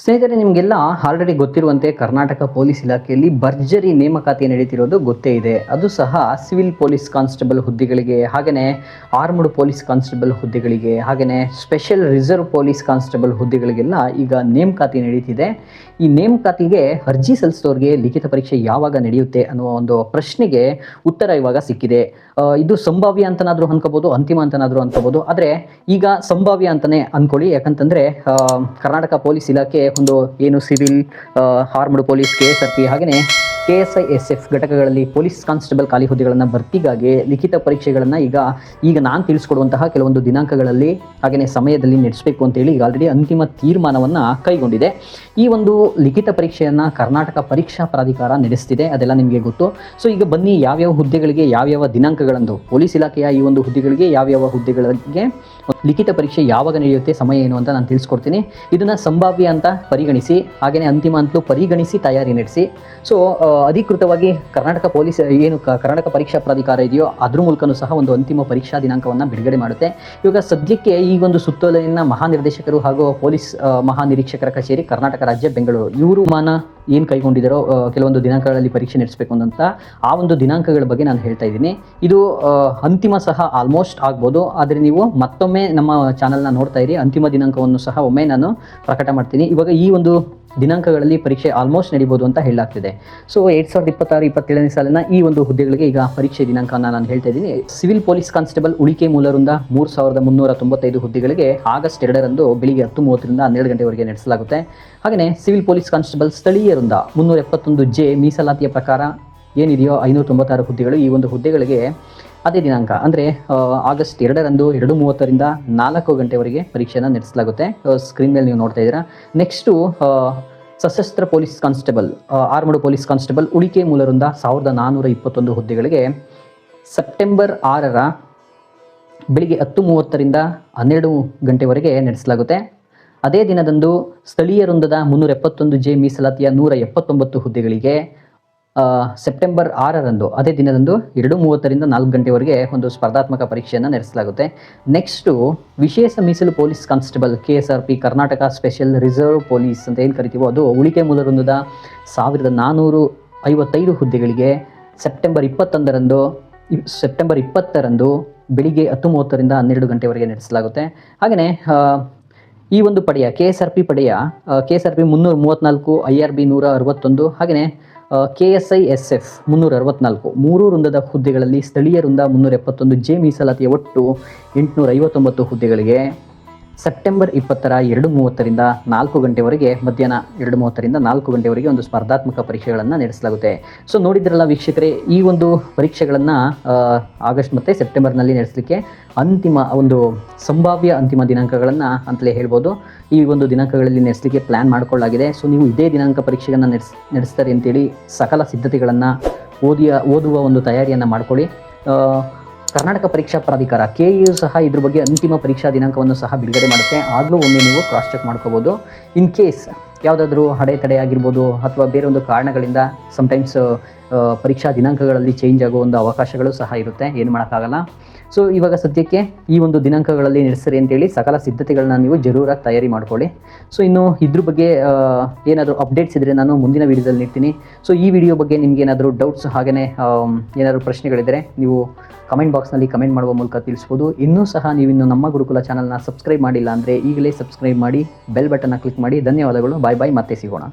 ಸ್ನೇಹಿತರೆ, ನಿಮಗೆಲ್ಲ ಆಲ್ರೆಡಿ ಗೊತ್ತಿರುವಂತೆ ಕರ್ನಾಟಕ ಪೊಲೀಸ್ ಇಲಾಖೆಯಲ್ಲಿ ಭರ್ಜರಿ ನೇಮಕಾತಿ ನಡೀತಿರೋದು ಗೊತ್ತೇ ಇದೆ. ಅದು ಸಹ ಸಿವಿಲ್ ಪೊಲೀಸ್ ಕಾನ್ಸ್ಟೇಬಲ್ ಹುದ್ದೆಗಳಿಗೆ, ಹಾಗೆಯೇ ಆರ್ಮ್ಡ್ ಪೊಲೀಸ್ ಕಾನ್ಸ್ಟೇಬಲ್ ಹುದ್ದೆಗಳಿಗೆ, ಹಾಗೆಯೇ ಸ್ಪೆಷಲ್ ರಿಸರ್ವ್ ಪೊಲೀಸ್ ಕಾನ್ಸ್ಟೇಬಲ್ ಹುದ್ದೆಗಳಿಗೆಲ್ಲ ಈಗ ನೇಮಕಾತಿ ನಡೀತಿದೆ. ಈ ನೇಮಕಾತಿಗೆ ಅರ್ಜಿ ಸಲ್ಲಿಸಿದವರಿಗೆ ಲಿಖಿತ ಪರೀಕ್ಷೆ ಯಾವಾಗ ನಡೆಯುತ್ತೆ ಅನ್ನುವ ಒಂದು ಪ್ರಶ್ನೆಗೆ ಉತ್ತರ ಇವಾಗ ಸಿಕ್ಕಿದೆ. ಇದು ಸಂಭಾವ್ಯ ಅಂತನಾದರೂ ಅನ್ಕೋಬೋದು, ಅಂತಿಮ ಅಂತನಾದರೂ ಅನ್ಕೋಬೋದು. ಆದರೆ ಈಗ ಸಂಭಾವ್ಯ ಅಂತಲೇ ಅಂದ್ಕೊಳ್ಳಿ. ಯಾಕಂತಂದರೆ ಕರ್ನಾಟಕ ಪೊಲೀಸ್ ಇಲಾಖೆ ಒಂದು ಏನು ಸಿವಿಲ್, ಆರ್ಮ್ಡ್ ಪೊಲೀಸ್, KSRP ಹಾಗೆಯೇ KSISF ಘಟಕಗಳಲ್ಲಿ ಪೊಲೀಸ್ ಕಾನ್ಸ್ಟೇಬಲ್ ಖಾಲಿ ಹುದ್ದೆಗಳನ್ನು ಭರ್ತಿಗಾಗಿ ಲಿಖಿತ ಪರೀಕ್ಷೆಗಳನ್ನು ಈಗ ನಾನು ತಿಳಿಸ್ಕೊಡುವಂತಹ ಕೆಲವೊಂದು ದಿನಾಂಕಗಳಲ್ಲಿ ಹಾಗೆಯೇ ಸಮಯದಲ್ಲಿ ನಡೆಸಬೇಕು ಅಂತೇಳಿ ಈಗ ಆಲ್ರೆಡಿ ಅಂತಿಮ ತೀರ್ಮಾನವನ್ನು ಕೈಗೊಂಡಿದೆ. ಈ ಒಂದು ಲಿಖಿತ ಪರೀಕ್ಷೆಯನ್ನು ಕರ್ನಾಟಕ ಪರೀಕ್ಷಾ ಪ್ರಾಧಿಕಾರ ನಡೆಸ್ತಿದೆ, ಅದೆಲ್ಲ ನಿಮಗೆ ಗೊತ್ತು. ಸೊ ಈಗ ಬನ್ನಿ, ಯಾವ್ಯಾವ ಹುದ್ದೆಗಳಿಗೆ ಯಾವ್ಯಾವ ದಿನಾಂಕಗಳಂದು ಪೊಲೀಸ್ ಇಲಾಖೆಯ ಈ ಒಂದು ಹುದ್ದೆಗಳಿಗೆ ಯಾವ್ಯಾವ ಹುದ್ದೆಗಳಿಗೆ ಲಿಖಿತ ಪರೀಕ್ಷೆ ಯಾವಾಗ ನಡೆಯುತ್ತೆ, ಸಮಯ ಏನು ಅಂತ ನಾನು ತಿಳಿಸ್ಕೊಡ್ತೀನಿ. ಇದನ್ನು ಸಂಭಾವ್ಯ ಅಂತ ಪರಿಗಣಿಸಿ, ಹಾಗೆಯೇ ಅಂತಿಮ ಅಂತಲೂ ಪರಿಗಣಿಸಿ ತಯಾರಿ ನಡೆಸಿ. ಸೊ ಅಧಿಕೃತವಾಗಿ ಕರ್ನಾಟಕ ಪೊಲೀಸ್ ಏನು ಕರ್ನಾಟಕ ಪರೀಕ್ಷಾ ಪ್ರಾಧಿಕಾರ ಇದೆಯೋ ಅದ್ರ ಮೂಲಕನೂ ಸಹ ಒಂದು ಅಂತಿಮ ಪರೀಕ್ಷಾ ದಿನಾಂಕವನ್ನು ಬಿಡುಗಡೆ ಮಾಡುತ್ತೆ. ಇವಾಗ ಸದ್ಯಕ್ಕೆ ಈ ಒಂದು ಸುತ್ತೋಲೆಯನ್ನು ಮಹಾನಿರ್ದೇಶಕರು ಹಾಗೂ ಪೊಲೀಸ್ ಮಹಾನಿರೀಕ್ಷಕರ ಕಚೇರಿ ಕರ್ನಾಟಕ ರಾಜ್ಯ ಬೆಂಗಳೂರು ಇವರು ಏನು ಕೈಗೊಂಡಿದ್ದಾರೋ ಕೆಲವೊಂದು ದಿನಾಂಕಗಳಲ್ಲಿ ಪರೀಕ್ಷೆ ನಡೆಸಬೇಕು ಅಂತ ಆ ಒಂದು ದಿನಾಂಕಗಳ ಬಗ್ಗೆ ನಾನು ಹೇಳ್ತಾ ಇದ್ದೀನಿ. ಇದು ಅಂತಿಮ ಸಹ ಆಲ್ಮೋಸ್ಟ್ ಆಗ್ಬೋದು, ಆದರೆ ನೀವು ಮತ್ತೊಮ್ಮೆ ನಮ್ಮ ಚಾನಲ್ನ ನೋಡ್ತಾ ಇರಿ. ಅಂತಿಮ ದಿನಾಂಕವನ್ನು ಸಹ ಒಮ್ಮೆ ನಾನು ಪ್ರಕಟ ಮಾಡ್ತೀನಿ. ಇವಾಗ ಈ ಒಂದು ದಿನಾಂಕಗಳಲ್ಲಿ ಪರೀಕ್ಷೆ ಆಲ್ಮೋಸ್ಟ್ ನಡೀಬೋದು ಅಂತ ಹೇಳಲಾಗ್ತಿದೆ. ಸೊ 2026-27ನೇ ಸಾಲಿನ ಈ ಒಂದು ಹುದ್ದೆಗಳಿಗೆ ಈಗ ಪರೀಕ್ಷೆ ದಿನಾಂಕವನ್ನು ನಾನು ಹೇಳ್ತಾ ಇದ್ದೀನಿ. ಸಿವಿಲ್ ಪೊಲೀಸ್ ಕಾನ್ಸ್ಟೇಬಲ್ ಉಳಿಕೆ ಮೂಲರಿಂದ 3395 ಹುದ್ದೆಗಳಿಗೆ ಆಗಸ್ಟ್ 2ರಂದು ಬೆಳಿಗ್ಗೆ 10:30ರಿಂದ 12 ಗಂಟೆವರೆಗೆ ನಡೆಸಲಾಗುತ್ತೆ. ಹಾಗೆಯೇ ಸಿವಿಲ್ ಪೊಲೀಸ್ ಕಾನ್ಸ್ಟೇಬಲ್ ಸ್ಥಳೀಯ ವೃಂದ 371J ಮೀಸಲಾತಿಯ ಪ್ರಕಾರ ಏನಿದೆಯೋ 596 ಹುದ್ದೆಗಳು, ಈ ಒಂದು ಹುದ್ದೆಗಳಿಗೆ ಅದೇ ದಿನಾಂಕ ಅಂದರೆ ಆಗಸ್ಟ್ 2ರಂದು 2:30ರಿಂದ 4 ಗಂಟೆವರೆಗೆ ಪರೀಕ್ಷೆಯನ್ನು ನಡೆಸಲಾಗುತ್ತೆ. ಸ್ಕ್ರೀನ್ ಮೇಲೆ ನೀವು ನೋಡ್ತಾ ಇದ್ದೀರಾ. ನೆಕ್ಸ್ಟು ಸಶಸ್ತ್ರ police constable, armed police constable ಉಳಿಕೆ ಮೂಲರಿಂದ 1421 ಹುದ್ದೆಗಳಿಗೆ ಸೆಪ್ಟೆಂಬರ್ 6ರ ಬೆಳಿಗ್ಗೆ 10:30ರಿಂದ 12 ಗಂಟೆವರೆಗೆ ನಡೆಸಲಾಗುತ್ತೆ. ಅದೇ ದಿನದಂದು ಸ್ಥಳೀಯ ವೃಂದದ 371J ಮೀಸಲಾತಿಯ 179 ಹುದ್ದೆಗಳಿಗೆ ಸೆಪ್ಟೆಂಬರ್ 6ರಂದು ಅದೇ ದಿನದಂದು 2:30ರಿಂದ 4 ಗಂಟೆವರೆಗೆ ಒಂದು ಸ್ಪರ್ಧಾತ್ಮಕ ಪರೀಕ್ಷೆಯನ್ನು ನಡೆಸಲಾಗುತ್ತೆ. ನೆಕ್ಸ್ಟು ವಿಶೇಷ ಮೀಸಲು police constable KSRP Karnataka special reserve police ಅಂತ ಏನು ಕರಿತೀವೋ ಅದು ಉಳಿಕೆ ಮೂಲ ವೃಂದದ 1455 ಹುದ್ದೆಗಳಿಗೆ ಸೆಪ್ಟೆಂಬರ್ 20ರಂದು ಬೆಳಿಗ್ಗೆ 10:30ರಿಂದ 12 ಗಂಟೆವರೆಗೆ ನಡೆಸಲಾಗುತ್ತೆ. ಹಾಗೆಯೇ ಈ ಒಂದು ಪಡೆಯ KSRP ಪಡೆಯ KSRP 334, IRB 161, ಹಾಗೆಯೇ KSISF 364 ಮೂರು ವೃಂದದ ಹುದ್ದೆಗಳಲ್ಲಿ ಸ್ಥಳೀಯ ವೃಂದ 371J ಮೀಸಲಾತಿಯ ಒಟ್ಟು 859 ಹುದ್ದೆಗಳಿಗೆ ಸೆಪ್ಟೆಂಬರ್ 20ರ 2:30ರಿಂದ 4 ಗಂಟೆವರೆಗೆ, ಮಧ್ಯಾಹ್ನ 2:30ರಿಂದ 4 ಗಂಟೆವರೆಗೆ ಒಂದು ಸ್ಪರ್ಧಾತ್ಮಕ ಪರೀಕ್ಷೆಗಳನ್ನು ನಡೆಸಲಾಗುತ್ತೆ. ಸೊ ನೋಡಿದ್ರಲ್ಲ ವೀಕ್ಷಕರೇ, ಈ ಒಂದು ಪರೀಕ್ಷೆಗಳನ್ನು ಆಗಸ್ಟ್ ಮತ್ತು ಸೆಪ್ಟೆಂಬರ್ನಲ್ಲಿ ನಡೆಸಲಿಕ್ಕೆ ಸಂಭಾವ್ಯ ಅಂತಿಮ ದಿನಾಂಕಗಳನ್ನು ಅಂತಲೇ ಹೇಳ್ಬೋದು. ಈ ಒಂದು ದಿನಾಂಕಗಳಲ್ಲಿ ನಡೆಸಲಿಕ್ಕೆ ಪ್ಲ್ಯಾನ್ ಮಾಡಿಕೊಳ್ಳಲಾಗಿದೆ. ಸೊ ನೀವು ಇದೇ ದಿನಾಂಕ ಪರೀಕ್ಷೆಗಳನ್ನು ನಡೆಸ್ತಾರೆ ಅಂತೇಳಿ ಸಕಲ ಸಿದ್ಧತೆಗಳನ್ನು ಓದುವ ಒಂದು ತಯಾರಿಯನ್ನು ಮಾಡ್ಕೊಳ್ಳಿ. ಕರ್ನಾಟಕ ಪರೀಕ್ಷಾ ಪ್ರಾಧಿಕಾರ KU ಸಹ ಇದ್ರ ಬಗ್ಗೆ ಅಂತಿಮ ಪರೀಕ್ಷಾ ದಿನಾಂಕವನ್ನು ಸಹ ಬಿಡುಗಡೆ ಮಾಡುತ್ತೆ. ಆಗಲೂ ಒಮ್ಮೆ ನೀವು ಕ್ರಾಸ್ ಚೆಕ್ ಮಾಡ್ಕೋಬೋದು. ಇನ್ ಕೇಸ್ ಯಾವುದಾದ್ರೂ ಅಡೆತಡೆ ಆಗಿರ್ಬೋದು ಅಥವಾ ಬೇರೆ ಒಂದು ಕಾರಣಗಳಿಂದ ಸಮ್ಟೈಮ್ಸ್ ಪರೀಕ್ಷಾ ದಿನಾಂಕಗಳಲ್ಲಿ ಚೇಂಜ್ ಆಗೋ ಒಂದು ಅವಕಾಶಗಳು ಸಹ ಇರುತ್ತೆ, ಏನು ಮಾಡೋಕ್ಕಾಗಲ್ಲ. ಸೊ ಇವಾಗ ಸದ್ಯಕ್ಕೆ ಈ ಒಂದು ದಿನಾಂಕಗಳಲ್ಲಿ ನಡೆಸ್ರಿ ಅಂತೇಳಿ ಸಕಲ ಸಿದ್ಧತೆಗಳನ್ನ ನೀವು ಜರೂರಾಗಿ ತಯಾರಿ ಮಾಡ್ಕೊಳ್ಳಿ. ಸೊ ಇನ್ನು ಇದ್ರ ಬಗ್ಗೆ ಏನಾದರೂ ಅಪ್ಡೇಟ್ಸ್ ಇದ್ದರೆ ನಾನು ಮುಂದಿನ ವೀಡಿಯೋದಲ್ಲಿ ನೀಡ್ತೀನಿ. ಸೊ ಈ ವಿಡಿಯೋ ಬಗ್ಗೆ ನಿಮ್ಗೆ ಏನಾದರೂ ಡೌಟ್ಸ್ ಹಾಗೆಯೇ ಏನಾದರೂ ಪ್ರಶ್ನೆಗಳಿದ್ದರೆ ನೀವು ಕಮೆಂಟ್ ಬಾಕ್ಸ್ನಲ್ಲಿ ಕಮೆಂಟ್ ಮಾಡುವ ಮೂಲಕ ತಿಳಿಸ್ಬೋದು. ಇನ್ನೂ ಸಹ ನೀವಿನ್ನು ನಮ್ಮ ಗುರುಕುಲ ಚಾನಲ್ನ ಸಬ್ಸ್ಕ್ರೈಬ್ ಮಾಡಿಲ್ಲ ಅಂದರೆ ಈಗಲೇ ಸಬ್ಸ್ಕ್ರೈಬ್ ಮಾಡಿ, ಬೆಲ್ ಬಟನ್ನ ಕ್ಲಿಕ್ ಮಾಡಿ. ಧನ್ಯವಾದಗಳು. ಬಾಯ್ ಬಾಯ್, ಮತ್ತೆ ಸಿಗೋಣ.